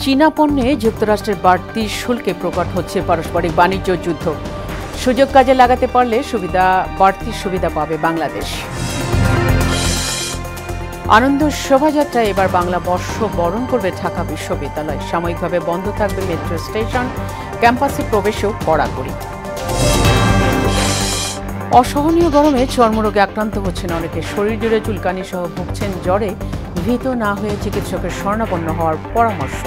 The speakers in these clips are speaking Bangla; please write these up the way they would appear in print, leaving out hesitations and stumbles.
চীনা পণ্যে যুক্তরাষ্ট্রের বাড়তি শুল্কে প্রকট হচ্ছে পারস্পরিক বাণিজ্য যুদ্ধ। সুযোগ কাজে লাগাতে পারলে বাড়তি সুবিধা পাবে বাংলাদেশ। আনন্দ শোভাযাত্রায় এবার বাংলা বর্ষ বরণ করবে ঢাকা বিশ্ববিদ্যালয়। সাময়িকভাবে বন্ধ থাকবে মেট্রো স্টেশন, ক্যাম্পাসে প্রবেশও কড়াকড়ি। অসহনীয় গরমে চর্মরোগে আক্রান্ত হচ্ছেন অনেকে। শরীর জুড়ে চুলকানি সহ ভুগছেন জ্বরে। ভীত না হয়ে চিকিৎসকের শরণাপন্ন হওয়ার পরামর্শ।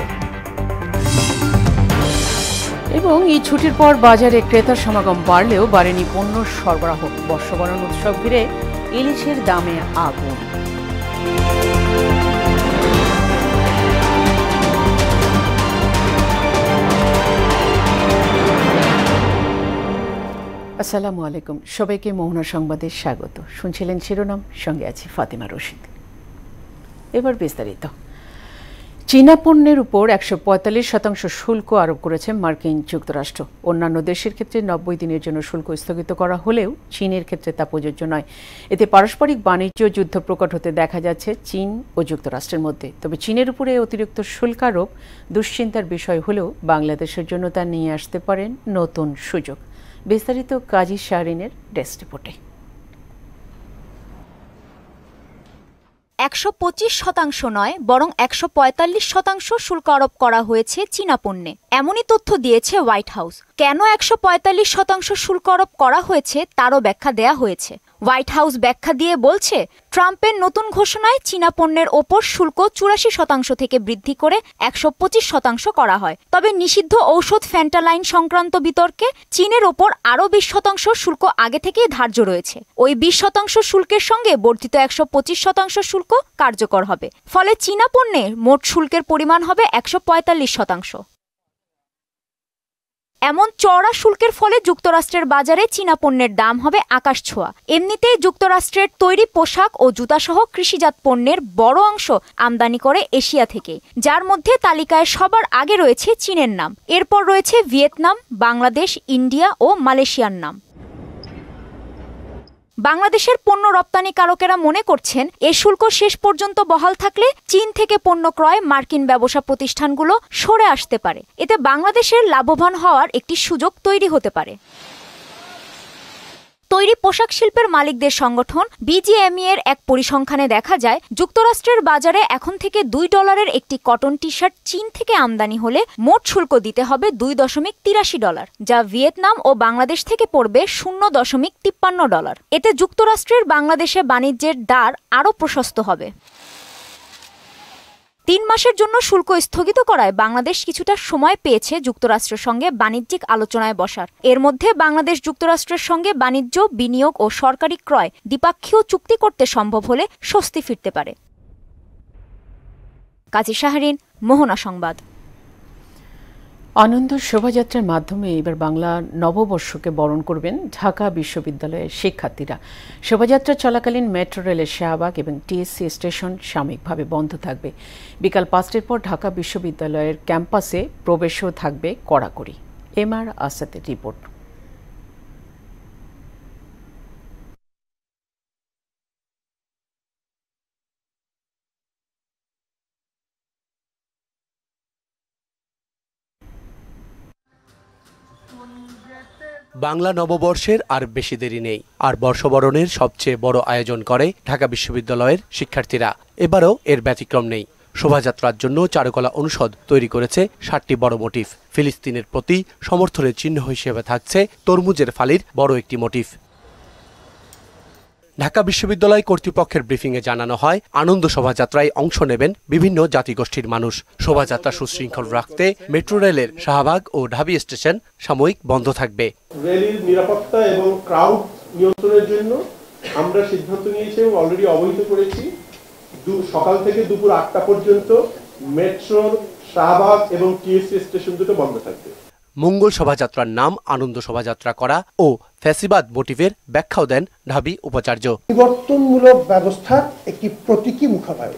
এবং এই ছুটির পর বাজারে ক্রেতার সমাগম বাড়লেও বাড়েনি পণ্য সরবরাহ। বর্ষবরণ উৎসব ঘিরে ইলিশের দামে আগুন। আসসালামু আলাইকুম, সবাইকে মোহনা সংবাদে স্বাগত। শুনছিলেন শিরোনাম, সঙ্গে আছি ফাতিমা রশিদ। এবার বিস্তারিত। চীনা পণ্যের উপর ১৪৫% শুল্ক আরোপ করেছে মার্কিন যুক্তরাষ্ট্র। অন্যান্য দেশের ক্ষেত্রে ৯০ দিনের জন্য শুল্ক স্থগিত করা হলেও চীনের ক্ষেত্রে তা প্রযোজ্য নয়। এতে পারস্পরিক বাণিজ্য যুদ্ধ প্রকট হতে দেখা যাচ্ছে চীন ও যুক্তরাষ্ট্রের মধ্যে। তবে চীনের উপরে অতিরিক্ত শুল্ক আরোপ দুশ্চিন্তার বিষয় হলেও বাংলাদেশের জন্য তা নিয়ে আসতে পারেন নতুন সুযোগ। বিস্তারিত কাজী শাহরিনের ডেস্ক রিপোর্টে। ১২৫% নয়, বরং ১৪৫% শুল্ক আরোপ করা হয়েছে চীনা পণ্যে। এমনই তথ্য দিয়েছে হোয়াইট হাউস। কেন ১৪৫% শুল্ক আরোপ করা হয়েছে তারও ব্যাখ্যা দেয়া হয়েছে। হোয়াইট হাউস ব্যাখ্যা দিয়ে বলছে, ট্রাম্পের নতুন ঘোষণায় চীনা পণ্যের ওপর শুল্ক ৮৪% থেকে বৃদ্ধি করে ১২৫% করা হয়। তবে নিষিদ্ধ ঔষধ ফ্যান্টালাইন সংক্রান্ত বিতর্কে চীনের ওপর আরও ২০% শুল্ক আগে থেকেই ধার্য রয়েছে। ওই ২০% শুল্কের সঙ্গে বর্ধিত ১২৫% শুল্ক কার্যকর হবে। ফলে চীনা পণ্যের মোট শুল্কের পরিমাণ হবে ১৪৫%। এমন চড়া শুল্কের ফলে যুক্তরাষ্ট্রের বাজারে চীনা পণ্যের দাম হবে আকাশছোঁয়া। এমনিতেই যুক্তরাষ্ট্রের তৈরি পোশাক ও জুতাসহ কৃষিজাত পণ্যের বড় অংশ আমদানি করে এশিয়া থেকে, যার মধ্যে তালিকায় সবার আগে রয়েছে চীনের নাম। এরপর রয়েছে ভিয়েতনাম, বাংলাদেশ, ইন্ডিয়া ও মালয়েশিয়ার নাম। বাংলাদেশের পণ্য রপ্তানিকারকেরা মনে করছেন, এ শুল্ক শেষ পর্যন্ত বহাল থাকলে চীন থেকে পণ্য ক্রয় মার্কিন ব্যবসা প্রতিষ্ঠানগুলো সরে আসতে পারে। এতে বাংলাদেশের লাভবান হওয়ার একটি সুযোগ তৈরি হতে পারে। তৈরি পোশাক শিল্পের মালিকদের সংগঠন বিজিএমই এর এক পরিসংখ্যানে দেখা যায়, যুক্তরাষ্ট্রের বাজারে এখন থেকে $2 একটি কটন টি শার্ট চীন থেকে আমদানি হলে মোট শুল্ক দিতে হবে $2.83, যা ভিয়েতনাম ও বাংলাদেশ থেকে পড়বে $0.53। এতে যুক্তরাষ্ট্রের বাংলাদেশে বাণিজ্যের দ্বার আরও প্রশস্ত হবে। ৩ মাসের জন্য শুল্ক স্থগিত করায় বাংলাদেশ কিছুটা সময় পেয়েছে যুক্তরাষ্ট্রের সঙ্গে বাণিজ্যিক আলোচনায় বসার। এর মধ্যে বাংলাদেশ যুক্তরাষ্ট্রের সঙ্গে বাণিজ্য, বিনিয়োগ ও সরকারি ক্রয় দ্বিপাক্ষীয় চুক্তি করতে সম্ভব হলে স্বস্তি ফিরতে পারে। কাজী শাহরিন, মোহনা সংবাদ। আনন্দ শোভাযাত্রার মাধ্যমে এবার বাংলা নববর্ষকে বরণ করবেন ঢাকা বিশ্ববিদ্যালয়ের শিক্ষার্থীরা। শোভাযাত্রা চলাকালীন মেট্রো রেলের শাহবাগ এবং টিএসসি স্টেশন সাময়িকভাবে বন্ধ থাকবে। বিকাল ৫টার পর ঢাকা বিশ্ববিদ্যালয়ের ক্যাম্পাসে প্রবেশও থাকবে কড়াকড়ি। এমআর আসাদের রিপোর্ট। বাংলা নববর্ষের আর বেশি দেরি নেই, আর বর্ষবরণের সবচেয়ে বড় আয়োজন করে ঢাকা বিশ্ববিদ্যালয়ের শিক্ষার্থীরা। এবারও এর ব্যতিক্রম নেই। শোভাযাত্রার জন্য চারুকলা অনুষদ তৈরি করেছে ৭টি বড় মোটিফ। ফিলিস্তিনের প্রতি সমর্থনের চিহ্ন হিসেবে থাকছে তরমুজের ফালির বড় একটি মোটিফ। ঢাকা বিশ্ববিদ্যালয় কর্তৃপক্ষের ব্রিফিংয়ে জানানো হয়, আনন্দ শোভাযাত্রায় অংশ নেবেন বিভিন্ন জাতিগোষ্ঠীর মানুষ। শোভাযাত্রা সুশৃঙ্খল রাখতে মেট্রো রেলের শাহবাগ ও ঢাবি স্টেশন সাময়িক বন্ধ থাকবে। রেলের নিরাপত্তা এবং ক্রাউড নিয়ন্ত্রণের জন্য আমরা সিদ্ধান্ত নিয়েছি এবং অলরেডি অবহিত করেছি, সকাল থেকে দুপুর ৮টা পর্যন্ত মেট্রোর শাহবাগ এবং টিএসসি স্টেশন দুটো বন্ধ থাকবে। মঙ্গল শোভাযাত্রার নাম আনন্দ শোভাযাত্রা করা ও ফ্যাসিবাদ মোটিভের ব্যাখ্যাও দেন ঢাবি উপাচার্য। পরিবর্তনমূলক ব্যবস্থার একটি প্রতীকী মুখাবয়।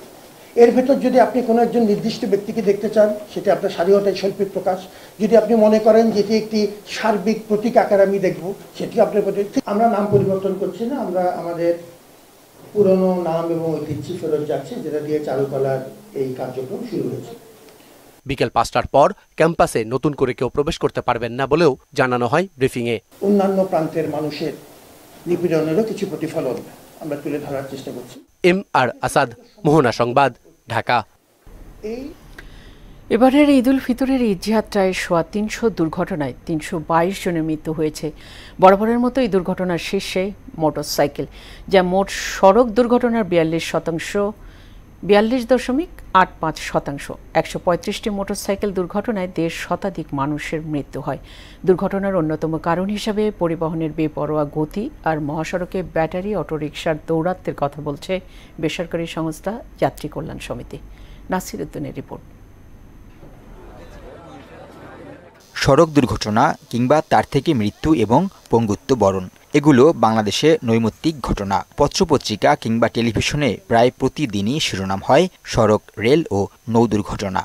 এর ভেতর যদি আপনি কোনো একজন নির্দিষ্ট ব্যক্তিকে দেখতে চান, সেটা আপনার স্বাধীনতার শৈল্পিক প্রকাশ। যদি আপনি মনে করেন যেটি একটি সার্বিক প্রতীক আকার আমি দেখব, সেটি আপনার প্রতি। আমরা নাম পরিবর্তন করছি না, আমরা আমাদের পুরনো নাম এবং ঐতিহ্য ফেরত যাচ্ছে, যেটা দিয়ে চারুকলার এই কার্যক্রম শুরু হয়েছে। বিকেল 5টার পর ক্যাম্পাসে নতুন করে কেউ প্রবেশ করতে পারবেন না বলেও জানানো হয় ব্রিফিংয়ে। অন্যান্য প্রান্তের মানুষের নিপীড়নেরও কিছু প্রতিফলন আমরা তুলে ধরার চেষ্টা করছি। MR আসাদ, মোহনা সংবাদ, ঢাকা। এবারের ঈদ উল ফিতরের ঈদযাত্রায় 300 দুর্ঘটনায় 322 জনের মৃত্যু হয়েছে। বরাবরের মতো এই দুর্ঘটনার শীর্ষে মোটরসাইকেল, যা মোট সড়ক দুর্ঘটনার 42.85%। 135টি মোটরসাইকেল দুর্ঘটনায় 1.5 শতাধিক মানুষের মৃত্যু হয়। দুর্ঘটনার অন্যতম কারণ হিসাবে পরিবহনের বেপরোয়া গতি আর মহাসড়কে ব্যাটারি অটোরিকশার দৌরাত্ম্যের কথা বলছে বেসরকারি সংস্থা যাত্রী কল্যাণ সমিতি। নাসির উদ্দিনের রিপোর্ট। সড়ক দুর্ঘটনা কিংবা তার থেকে মৃত্যু এবং পঙ্গুত্ব বরণ, এগুলো বাংলাদেশে নৈমিত্তিক ঘটনা। পত্রপত্রিকা কিংবা টেলিভিশনে প্রায় প্রতিদিনই শিরোনাম হয় সড়ক, রেল ও নৌ দুর্ঘটনা।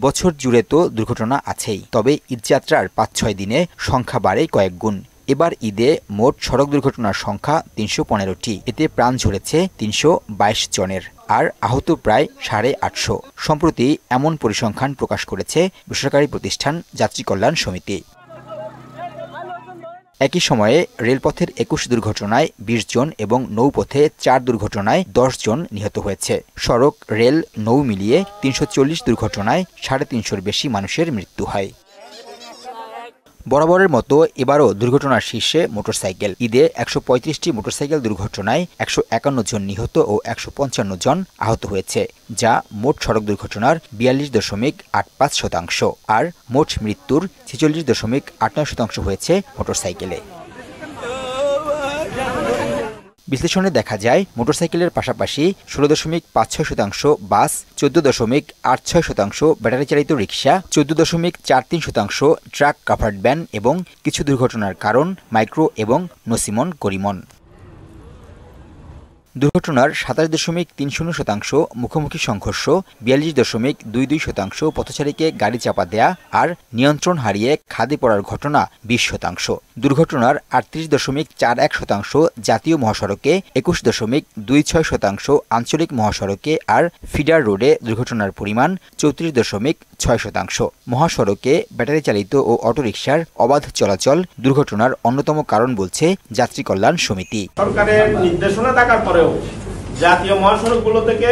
বছর জুড়ে তো দুর্ঘটনা আছেই, তবে ঈদযাত্রার 5-6 দিনে সংখ্যা বাড়ে কয়েক গুণ। এবার ঈদে মোট সড়ক দুর্ঘটনার সংখ্যা 315টি। এতে প্রাণ ঝরেছে 322 জনের, আর আহত প্রায় 850। সম্প্রতি এমন পরিসংখ্যান প্রকাশ করেছে বেসরকারি প্রতিষ্ঠান যাত্রী কল্যাণ সমিতি। একই সময়ে রেলপথের 21 দুর্ঘটনায় 20 জন এবং নৌপথে 4 দুর্ঘটনায় 10 জন নিহত হয়েছে। সড়ক, রেল, নৌ মিলিয়ে 340 দুর্ঘটনায় 350-র বেশি মানুষের মৃত্যু হয়। বরাবরের মতো এবারও দুর্ঘটনার শীর্ষে মোটরসাইকেল। ঈদে 135টি মোটরসাইকেল দুর্ঘটনায় 151 জন নিহত ও 155 জন আহত হয়েছে, যা মোট সড়ক দুর্ঘটনার 42.85%। আর মোট মৃত্যুর 46.89% হয়েছে মোটরসাইকেলে। বিশ্লেষণে দেখা যায়, মোটরসাইকেলের পাশাপাশি 16.56% বাস, 14.86% ব্যাটারি চালিত রিক্সা, 14.43% ট্রাক কাভার্ড ভ্যান এবং কিছু দুর্ঘটনার কারণ মাইক্রো এবং নসিমন করিমন। দুর্ঘটনার 27.30% মুখোমুখি সংঘর্ষ, 42.22% পথচারীকে গাড়ি চাপা দেয়া আর নিয়ন্ত্রণ হারিয়ে খাদে পড়ার ঘটনা 20%। দুর্ঘটনার 38.41% জাতীয় মহাসড়কে, 21.26% আঞ্চলিক মহাসড়কে আর ফিডার রোডে দুর্ঘটনার পরিমাণ 34.6%। মহাসড়কে ব্যাটারি চালিত ও অটোরিকশার অবাধ চলাচল দুর্ঘটনার অন্যতম কারণ বলছে যাত্রী কল্যাণ সমিতি। সরকারের নির্দেশনা থাকার পরেও জাতীয় মহাসড়কগুলো থেকে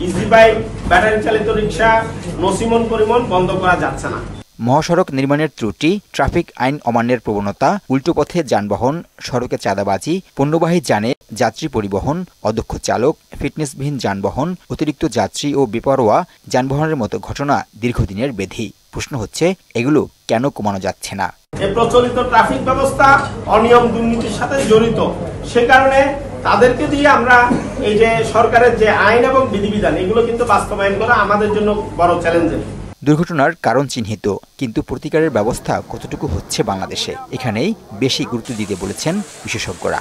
ইজি বাইক, ব্যাটারি চালিত রিক্সা, নসিমন পরিবহন বন্ধ করা যাচ্ছে না। মহাসড়ক নির্মাণের ত্রুটি, ট্রাফিক আইন অমান্যের প্রবণতা, উল্টো পথে যানবাহন, সড়কে চাঁদাবাজি, পণ্যবাহী যানে যাত্রী পরিবহন, অদক্ষ চালক, ফিটনেসবিহীন যানবাহন, অতিরিক্ত যাত্রী ও বেপরোয়া যানবাহনের মতো ঘটনা দীর্ঘদিনের ব্যাধি। প্রশ্ন হচ্ছে, এগুলো কেন কমানো যাচ্ছে না? এই প্রচলিত ট্রাফিক ব্যবস্থা অনিয়ম দুর্নীতির সাথে জড়িত, সে কারণে তাদেরকে দিয়ে আমরা এই যে সরকারের যে আইন এবং বিধিবিধান, এগুলো কিন্তু বাস্তবায়ন করা আমাদের জন্য বড় চ্যালেঞ্জের। দুর্ঘটনার কারণ চিহ্নিত, কিন্তু প্রতিকারের ব্যবস্থা কতটুকু হচ্ছে বাংলাদেশে, এখানেই বেশি গুরুত্ব দিতে বলেছেন বিশেষজ্ঞরা।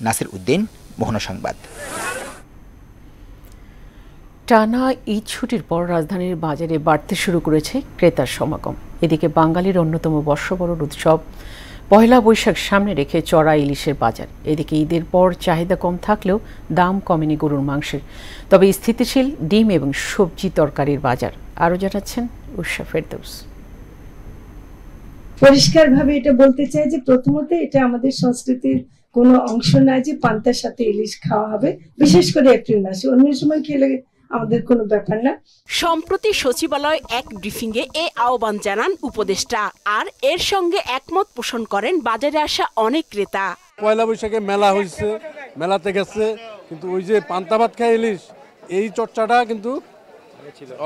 নাসির উদ্দিন, মোহনা সংবাদ। টানা ঈদ ছুটির পর রাজধানীর বাজারে বাড়তে শুরু করেছে ক্রেতার সমাগম। এদিকে বাঙালির অন্যতম বর্ষবরণ উৎসব পহেলা বৈশাখ সামনে রেখে চড়া ইলিশের বাজার। এদিকে ঈদের পর চাহিদা কম থাকলেও দাম কমেনি গরুর মাংসের, তবে স্থিতিশীল ডিম এবং সবজি তরকারির বাজার। আরও জানাচ্ছেন উষা ফেরদৌস। পরিষ্কারভাবে এটা বলতে চাই যে প্রথমত এটা আমাদের সংস্কৃতির কোনো অংশ না যে পান্তার সাথে ইলিশ খাওয়া হবে, বিশেষ করে এপ্রিল মাসে। অন্য সময় খেলে আমাদের কোনো ব্যাপার না। সম্প্রতি সচিবালয় এক ব্রিফিংয়ে এই আহ্বান জানান উপদেষ্টা, আর এর সঙ্গে একমত পোষণ করেন বাজারে আসা অনেক ক্রেতা। পয়লা বৈশাখে মেলা হয়েছে, মেলাতে গেছে, কিন্তু ওই যে পান্তা ভাত খায় ইলিশ, এই চর্চাটা কিন্তু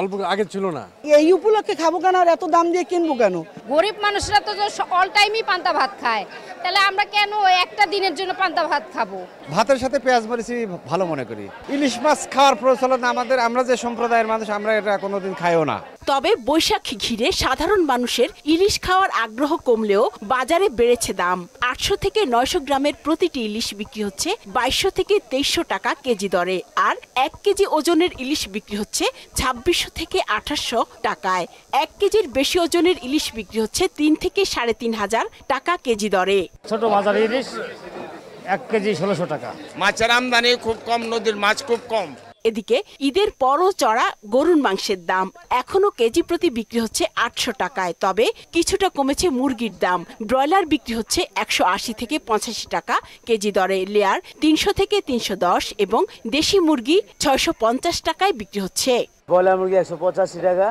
অল্প আগে ছিল না। এই উপলক্ষে খাবো কেন আর এত দাম দিয়ে কিনবো কেন? গরিব মানুষরা তো অল টাইমই পান্তা ভাত খায়, তাহলে আমরা কেন একটা দিনের জন্য পান্তা ভাত খাবো? ভাতের সাথে পেঁয়াজ মরিচি ভালো মনে করি। ইলিশ মাছ খাওয়ার প্রচলন আমাদের, আমরা যে সম্প্রদায়ের মানুষ আমরা এটা কোনোদিন খাইও না। তবে বৈশাখী ঘিরে সাধারণ মানুষের ইলিশ খাওয়ার আগ্রহ কমলেও বাজারে বেড়েছে দাম। 800 থেকে 900 গ্রামের প্রতিটি ইলিশ বিক্রি হচ্ছে 2200 থেকে 2300 টাকা কেজি দরে, আর 1 কেজি ওজনের ইলিশ বিক্রি হচ্ছে 2600 থেকে 2800 টাকায়। 1 কেজির বেশি ওজনের ইলিশ বিক্রি হচ্ছে 3 থেকে 3500 টাকা কেজি দরে। ছোট মাঝারি ইলিশ 1 কেজি 1600 টাকা। মাছের আমদানি খুব কম, নদীর মাছ খুব কম। এদিকে ঈদের পরও চড়া গরুর মাংসের দাম এখনো কেজি প্রতি বিক্রি হচ্ছে 800 টাকায়, তবে কিছুটা কমেছে মুরগির দাম। ব্রয়লার বিক্রি হচ্ছে 180 থেকে 85 টাকা কেজি দরে, লেয়ার 300 থেকে 310 এবং দেশি মুরগি 650 টাকায় বিক্রি হচ্ছে। ব্রয়লার মুরগি 185 টাকা,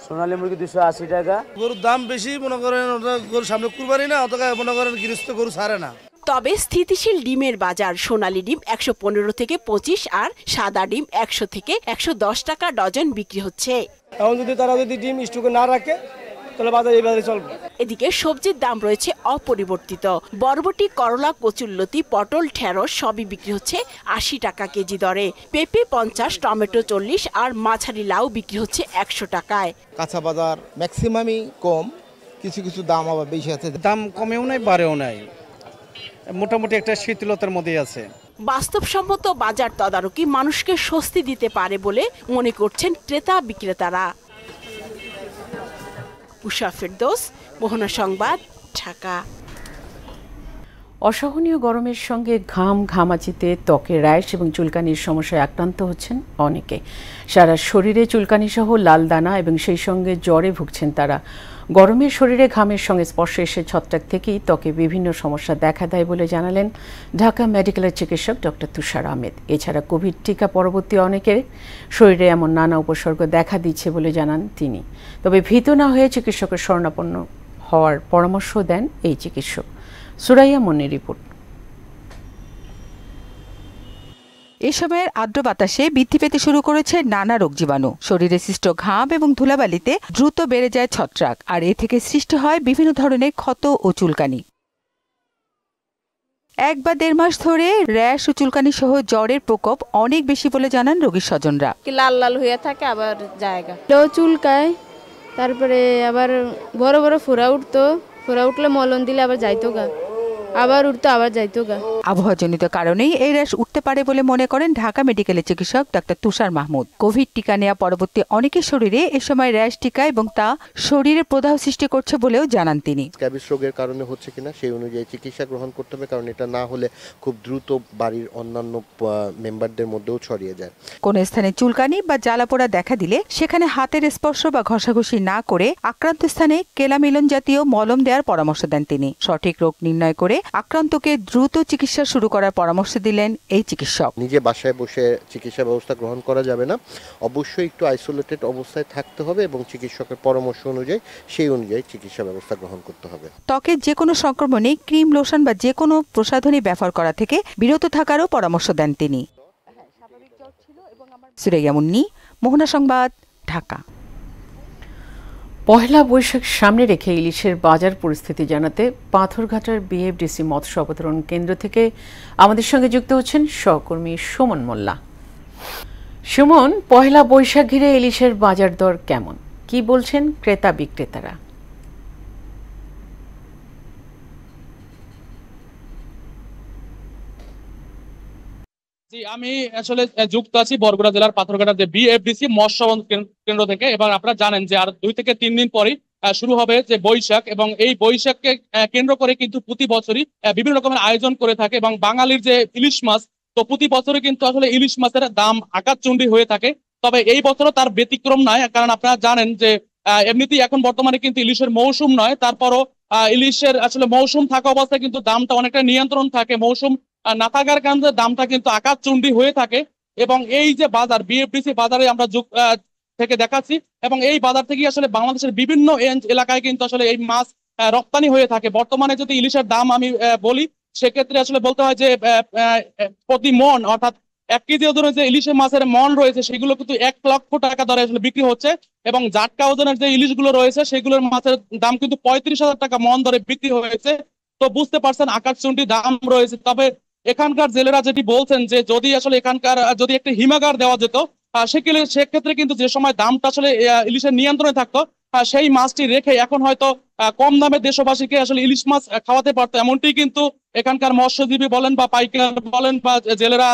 সোনালী মুরগি 280 টাকা। গরুর দাম বেশি, মনে করেন গরুর সামনে কুরবানি না, অত মনে করেন গৃহস্থ গরু ছাড়ে না। তবে স্থিতিশীল ডিমের বাজার। সোনালী ডিম 115 থেকে 25 আর সাদা ডিম 100 থেকে 110 টাকা ডজন বিক্রি হচ্ছে। এখন যদি তারা ডিম স্টকে না রাখে তাহলে বাজার এই বাজারে চলবে। এদিকে সবজির দাম রয়েছে অপরিবর্তিত। বরবটি, করলা, কচুরলতি, পটল, ঢেঁড়স সবই বিক্রি হচ্ছে 80 টাকা কেজি দরে। পেঁপে 50, টমেটো 40 আর মাঝারি লাউ বিক্রি হচ্ছে 100 টাকায়। কাঁচা বাজার ম্যাক্সিমামই কম, কিছু কিছু দাম আবার বেশি আছে। দাম কমেও নাই বাড়েও নাই, মোটামুটি একটা শীতলতার মধ্যে আছে। বাস্তবসম্মত বাজার তদারকি মানুষকে স্বস্তি দিতে পারে বলে মনে করছেন ক্রেতা বিক্রেতারা। উষা ফেরদৌস, মোহনা সংবাদ, ঢাকা। অসহনীয় গরমের সঙ্গে ঘামাচিতে ত্বকের র্যাশ এবং চুলকানির সমস্যায় আক্রান্ত হচ্ছেন অনেকে। সারা শরীরে চুলকানি সহ লাল দানা এবং সেই সঙ্গে জ্বরে ভুগছেন তারা। গরমের শরীরে ঘামের সঙ্গে স্পর্শে এসে ছত্রাক থেকেই ত্বকে বিভিন্ন সমস্যা দেখা দেয় বলে জানালেন ঢাকা মেডিকেলের চিকিৎসক ডক্টর তুষার আহমেদ। এছাড়া কোভিড টিকা পরবর্তী অনেকের শরীরে এমন নানা উপসর্গ দেখা দিচ্ছে বলে জানান তিনি। তবে ভীত না হয়ে চিকিৎসকের শরণাপন্ন হওয়ার পরামর্শ দেন এই চিকিৎসক। সুরাইয়া মনির রিপোর্ট। এ সময়ের আর্দ্র বাতাসে বৃদ্ধি পেতে শুরু করেছে নানা রোগ জীবাণু। শরীরে সৃষ্ট ঘাম এবং ধুলাবালিতে দ্রুত বেড়ে যায় ছত্রাক, আর এ থেকে সৃষ্টি হয় বিভিন্ন ধরনের ক্ষত ও চুলকানি। 1 বা 1.5 মাস ধরে র্যাশ ও চুলকানি সহ জ্বরের প্রকোপ অনেক বেশি বলে জানান রোগীর স্বজনরা। লাল লাল হয়ে থাকে, আবার জায়গা চুলকায়, তারপরে আবার বড় বড় ফোড়া উঠতো, ফোড়া উঠলে মলম দিলে আবার যাইতো গা, আবার উঠতো আবার যাইতো গা। আবহাওয়াজনিত কারণেই এই র্যাশ উঠতে পারে বলে মনে করেন ঢাকা মেডিকেলের চিকিৎসক ডাক্তার তুষার মাহমুদ। কোভিড টিকা নেওয়া পরবর্তী অনেকের শরীরে এ সময় র্যাশ টিকা এবং তা শরীরে প্রদাহ সৃষ্টি করছে বলেও জানান তিনি। স্ক্যাবিস রোগের কারণে হচ্ছে কিনা সেই অনুযায়ী চিকিৎসা গ্রহণ করতে হবে, কারণ এটা না হলে খুব দ্রুত বাড়ির অন্যান্য মেম্বারদের মধ্যেও ছড়িয়ে যায়। কোন স্থানে চুলকানি বা জ্বালাপোড়া দেখা দিলে সেখানে হাতের স্পর্শ বা ঘষাঘষি না করে আক্রান্ত স্থানে কেলামিলন জাতীয় মলম দেওয়ার পরামর্শ দেন তিনি। সঠিক রোগ নির্ণয় করে আক্রান্তকে দ্রুত চিকিৎসা শুরু করার পরামর্শ দিলেন এই চিকিৎসক। নিজে বাসায় বসে চিকিৎসা ব্যবস্থা গ্রহণ করা যাবে না, অবশ্যই একটু আইসোলেটেড অবস্থায় থাকতে হবে এবং চিকিৎসকের পরামর্শ অনুযায়ী সেই অনুযায়ী চিকিৎসা ব্যবস্থা গ্রহণ করতে হবে। ত্বকের যে কোনো সংক্রমণে ক্রিম, লোশন বা যে কোনো প্রসাধনী ব্যবহার করা থেকে বিরত থাকারও পরামর্শ দেন তিনি। সুরাইয়া মুন্নি, মোহনা সংবাদ, ঢাকা। পহেলা বৈশাখ সামনে রেখে ইলিশের বাজার পরিস্থিতি জানাতে পাথরঘাটার বিএফডিসি মৎস্য অবতরণ কেন্দ্র থেকে আমাদের সঙ্গে যুক্ত হচ্ছেন সহকর্মী সুমন মোল্লা। সুমন, পহেলা বৈশাখ ঘিরে ইলিশের বাজার দর কেমন, কি বলছেন ক্রেতা বিক্রেতারা? আমি আসলে যুক্ত আছি বরগুনা জেলার পাথরঘাটার যে বিএফডিসি মৎস্য কেন্দ্র থেকে। এবার আপনারা জানেন যে আর 2 থেকে 3 দিন পরে শুরু হবে যে বৈশাখ, এবং এই বৈশাখকে কেন্দ্র করে কিন্তু প্রতি বছরই বিভিন্ন রকমের আয়োজন করে থাকে, এবং বাঙালির যে ইলিশ মাছ, তো প্রতি বছরে কিন্তু আসলে ইলিশ মাছের দাম আকাশচুম্বী হয়ে থাকে। তবে এই বছরও তার ব্যতিক্রম নয়, কারণ আপনারা জানেন যে এমনিতেই এখন বর্তমানে কিন্তু ইলিশের মৌসুম নয়, তারপরও ইলিশের আসলে মৌসুম থাকা অবস্থায় কিন্তু দামটা অনেকটা নিয়ন্ত্রণ থাকে। মৌসুম না থাকার কারণে দামটা কিন্তু আকাশচুম্বী হয়ে থাকে। এবং এই যে বাজার বিএফডিসি বাজারে আমরা থেকে দেখাচ্ছি, এবং এই বাজার থেকে আসলে বাংলাদেশের বিভিন্ন এলাকায় কিন্তু আসলে এই মাছ রপ্তানি হয়ে থাকে। বর্তমানে যদি ইলিশের দাম আমি বলি, সেক্ষেত্রে আসলে বলতে হয় যে প্রতি মন, অর্থাৎ 1 কেজি ওজনের যে ইলিশের মাছের মন রয়েছে সেগুলো কিন্তু 1 লক্ষ টাকা দরে আসলে বিক্রি হচ্ছে, এবং জাটকা ওজনের যে ইলিশগুলো রয়েছে সেগুলোর মাছের দাম কিন্তু 35,000 টাকা মন দরে বিক্রি হয়েছে। তো বুঝতে পারছেন আকাশচুম্বী দাম রয়েছে। তবে এখানকার জেলেরা যেটি বলছেন যে যদি আসলে এখানকার যদি একটা হিমাগার দেওয়া যেত, সেক্ষেত্রে কিন্তু যে সময় দামটা আসলে ইলিশের নিয়ন্ত্রণে থাকতো, সেই মাছটি রেখে এখন হয়তো কম দামে দেশবাসীকে আসলে ইলিশ মাছ খাওয়াতে পারতো। এমনটি কিন্তু এখানকার মৎস্যজীবী বলেন বা পাইকার বলেন বা জেলেরা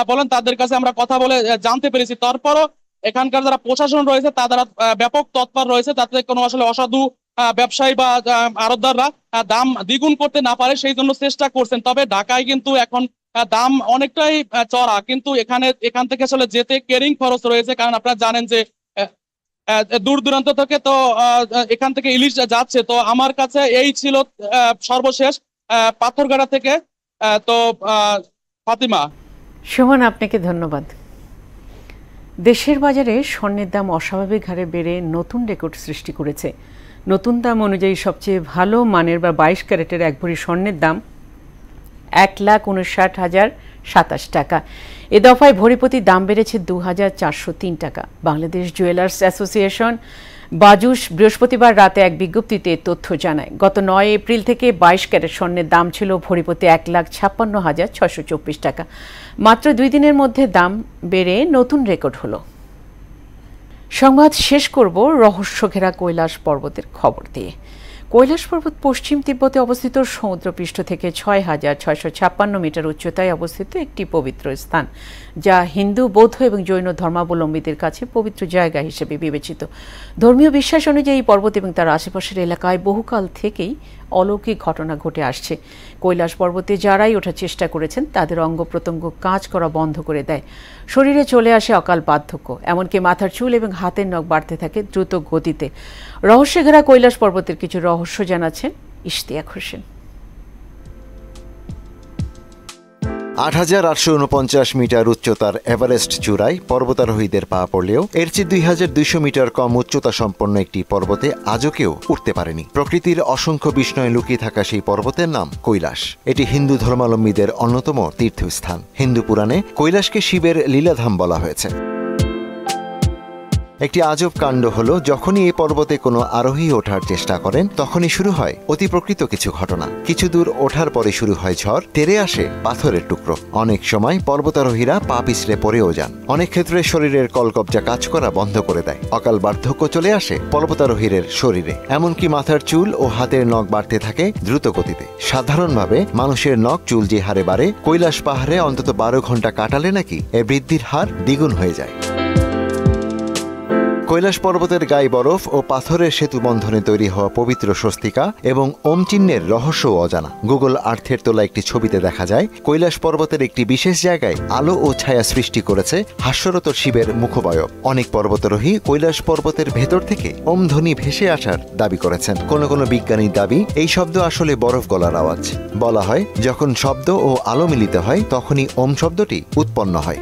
বলেন, তাদের কাছে আমরা কথা বলে জানতে পেরেছি। তারপরও এখানকার যারা প্রশাসন রয়েছে তারা ব্যাপক তৎপর রয়েছে, তাতে কোনো আসলে অসাধু ব্যবসায়ী বা আড়তদাররা দাম দ্বিগুণ করতে না পারে সেই জন্য চেষ্টা করছেন। তবে ঢাকায় কিন্তু এখন দাম অনেকটাই চড়া, কিন্তু এখান থেকে আসলে যেতে কেরিং খরচ রয়েছে, কারণ আপনারা জানেন যে দূর দূরান্ত থেকে তো এখান থেকে ইলিশ যাচ্ছে। তো আমার কাছে এই ছিল সর্বশেষ পাথরঘাটা থেকে। তো ফাতিমা। সুমন, আপনাকে ধন্যবাদ। দেশের বাজারে স্বর্ণের দাম অস্বাভাবিক হারে বেড়ে নতুন রেকর্ড সৃষ্টি করেছে। নতুন দাম অনুযায়ী সবচেয়ে ভালো মানের বা 22 ক্যারেটের 1 ভরি স্বর্ণের দাম 1,59,027 টাকা। এ দফায় ভরিপ্রতি দাম বেড়েছে 2,403 টাকা। বাংলাদেশ জুয়েলার্স অ্যাসোসিয়েশন বাজুস বৃহস্পতিবার রাতে এক বিজ্ঞপ্তিতে তথ্য জানায়, গত 9 এপ্রিল থেকে 22 ক্যারেট স্বর্ণের দাম ছিল ভরিপ্রতি 1,56,624 টাকা। মাত্র 2 দিনের মধ্যে দাম বেড়ে নতুন রেকর্ড হলো। সংবাদ শেষ করব রহস্যঘেরা কৈলাস পর্বতের খবর দিয়ে। কৈলাস পর্বত পশ্চিম তিব্বতে অবস্থিত, সমুদ্রপৃষ্ঠ থেকে 6,656 মিটার উচ্চতায় অবস্থিত একটি পবিত্র স্থান, যা হিন্দু, বৌদ্ধ এবং জৈন ধর্মাবলম্বীদের কাছে পবিত্র জায়গা হিসেবে বিবেচিত। ধর্মীয় বিশ্বাস অনুযায়ী এই পর্বত এবং তার আশেপাশের এলাকায় বহুকাল থেকেই অলৌকিক ঘটনা ঘটে আসছে। কৈলাস পর্বতে যারাই ওঠার চেষ্টা করেছেন তাদের অঙ্গ প্রত্যঙ্গ কাজ করা বন্ধ করে দেয়, শরীরে চলে আসে অকাল বার্ধক্য, এমনকি মাথার চুল এবং হাতের নখ বাড়তে থাকে দ্রুত গতিতে। রহস্যে ঘেরা কৈলাস পর্বতের কিছু রহস্য জানাচ্ছেন ইশতিয়াক হোসেন। 8,849 মিটার উচ্চতার এভারেস্ট চূড়ায় পর্বতারোহীদের পা পড়লেও এর চেয়ে 2,200 মিটার কম উচ্চতা সম্পন্ন একটি পর্বতে আজও কেউ উঠতে পারেনি। প্রকৃতির অসংখ্য বিস্ময়ে লুকিয়ে থাকা সেই পর্বতের নাম কৈলাস। এটি হিন্দু ধর্মাবলম্বীদের অন্যতম তীর্থস্থান। হিন্দু পুরাণে কৈলাসকে শিবের লীলাধাম বলা হয়েছে। একটি আজব কাণ্ড হলো, যখনই এই পর্বতে কোনো আরোহী ওঠার চেষ্টা করেন তখনই শুরু হয় অতি প্রকৃত কিছু ঘটনা। কিছু দূর ওঠার পরে শুরু হয় ঝড়, তেড়ে আসে পাথরের টুকরো। অনেক সময় পর্বতারোহীরা পা পিছলে পড়েও যান। অনেক ক্ষেত্রে শরীরের কলকবজা কাজ করা বন্ধ করে দেয়। অকাল বার্ধক্য চলে আসে পর্বতারোহীর শরীরে। এমনকি মাথার চুল ও হাতের নখ বাড়তে থাকে দ্রুত গতিতে। সাধারণভাবে মানুষের নখ চুল যে হারে বাড়ে, কৈলাস পাহাড়ে অন্তত 12 ঘন্টা কাটালে নাকি এর বৃদ্ধির হার দ্বিগুণ হয়ে যায়। কৈলাস পর্বতের গায়ে বরফ ও পাথরের সেতু বন্ধনে তৈরি হওয়া পবিত্র স্বস্তিকা এবং ওম চিহ্নের রহস্যও অজানা। গুগল আর্থের তোলা একটি ছবিতে দেখা যায়, কৈলাস পর্বতের একটি বিশেষ জায়গায় আলো ও ছায়া সৃষ্টি করেছে হাস্যরত শিবের মুখবয়ব। অনেক পর্বতারোহী কৈলাস পর্বতের ভেতর থেকে ওম ধ্বনি ভেসে আসার দাবি করেছেন। কোনো কোনো বিজ্ঞানীর দাবি, এই শব্দ আসলে বরফ গলার আওয়াজ। বলা হয়, যখন শব্দ ও আলো মিলিত হয় তখনই ওম শব্দটি উৎপন্ন হয়।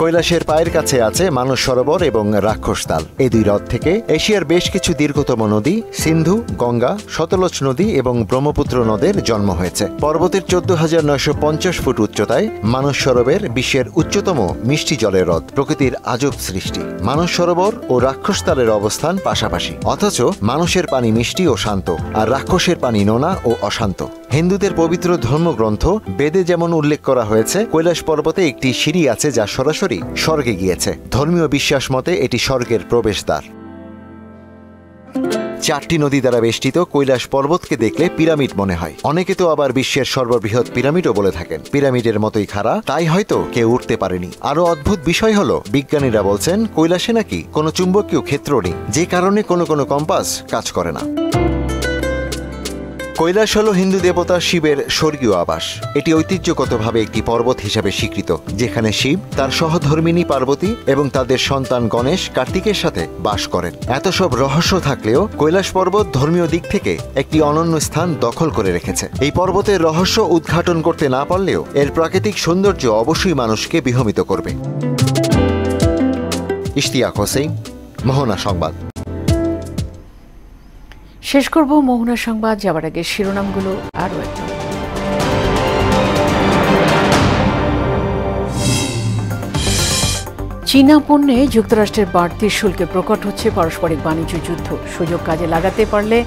কৈলাসের পায়ের কাছে আছে মানস সরোবর এবং রাক্ষসতাল। এই দুই হ্রদ থেকে এশিয়ার বেশ কিছু দীর্ঘতম নদী সিন্ধু, গঙ্গা, সতলজ নদী এবং ব্রহ্মপুত্র নদের জন্ম হয়েছে। পর্বতের 14,950 ফুট উচ্চতায় মানস সরোবর বিশ্বের উচ্চতম মিষ্টি জলের হ্রদ। প্রকৃতির আজব সৃষ্টি। মানস সরোবর ও রাক্ষসতালের অবস্থান পাশাপাশি, অথচ মানুষের পানি মিষ্টি ও শান্ত, আর রাক্ষসের পানি নোনা ও অশান্ত। হিন্দুদের পবিত্র ধর্মগ্রন্থ বেদে যেমন উল্লেখ করা হয়েছে, কৈলাস পর্বতে একটি সিঁড়ি আছে যা সরাসরি স্বর্গে গিয়েছে। ধর্মীয় বিশ্বাস মতে এটি স্বর্গের প্রবেশদ্বার। 4টি নদী দ্বারা বেষ্টিত কৈলাস পর্বতকে দেখলে পিরামিড মনে হয়। অনেকে তো আবার বিশ্বের সর্ববৃহৎ পিরামিডও বলে থাকেন। পিরামিডের মতোই খাড়া, তাই হয়তো কেউ উঠতে পারেনি। আরো অদ্ভুত বিষয় হলো, বিজ্ঞানীরা বলছেন কৈলাসে নাকি কোনো চুম্বকীয় ক্ষেত্র নেই, যে কারণে কোনো কোনো কম্পাস কাজ করে না। কৈলাস হল হিন্দু দেবতা শিবের স্বর্গীয় আবাস। এটি ঐতিহ্যগতভাবে একটি পর্বত হিসাবে স্বীকৃত, যেখানে শিব, তার সহধর্মিণী পার্বতী এবং তাদের সন্তান গণেশ, কার্তিকের সাথে বাস করেন। এত সব রহস্য থাকলেও কৈলাস পর্বত ধর্মীয় দিক থেকে একটি অনন্য স্থান দখল করে রেখেছে। এই পর্বতের রহস্য উদ্ঘাটন করতে না পারলেও এর প্রাকৃতিক সৌন্দর্য অবশ্যই মানুষকে বিহমিত করবে। ইশতিয়াক হোসেন, মোহনা সংবাদ। শেষ করব মোহনা সংবাদ, যাবার আগে শিরোনামগুলো আরও একবার। চীনা পণ্যে যুক্তরাষ্ট্রের বাড়তি শুল্কে প্রকট হচ্ছে পারস্পরিক বাণিজ্য যুদ্ধ। সুযোগ কাজে লাগাতে পারলে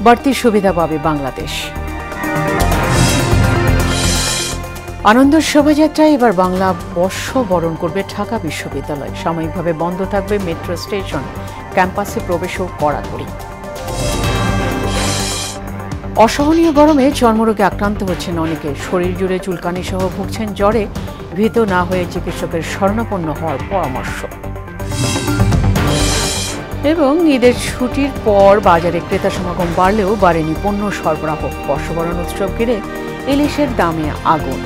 বাড়তি সুবিধা পাবে বাংলাদেশ। আনন্দ শোভাযাত্রায় এবার বাংলা বর্ষ বরণ করবে ঢাকা বিশ্ববিদ্যালয়। সাময়িকভাবে বন্ধ থাকবে মেট্রো স্টেশন, ক্যাম্পাসে প্রবেশও কড়াকড়ি। অসহনীয় গরমে চর্মরোগে আক্রান্ত হচ্ছেন অনেকে। শরীর জুড়ে চুলকানি সহ ভুগছেন জ্বরে। ভীত না হয়ে চিকিৎসকের শরণাপন্ন হওয়ার পরামর্শ। এবং ঈদের ছুটির পর বাজারে ক্রেতা সমাগম বাড়লেও বাড়েনি পণ্য সরবরাহ। বর্ষবরণ উৎসব ঘিরে ইলিশের দামে আগুন।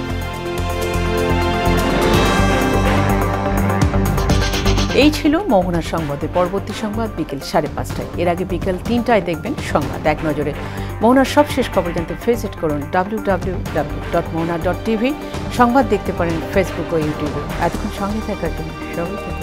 এই ছিল মোহনা সংবাদে। পরবর্তী সংবাদ বিকেল 5:30টায়। এর আগে বিকেল 3টায় দেখবেন সংবাদ এক নজরে। মোহনার সবশেষ খবর জানতে ভিজিট করুন www.mohana.tv। সংবাদ দেখতে পারেন ফেসবুক ও ইউটিউবে। এতক্ষণ সঙ্গে থাকার জন্য সবাইকে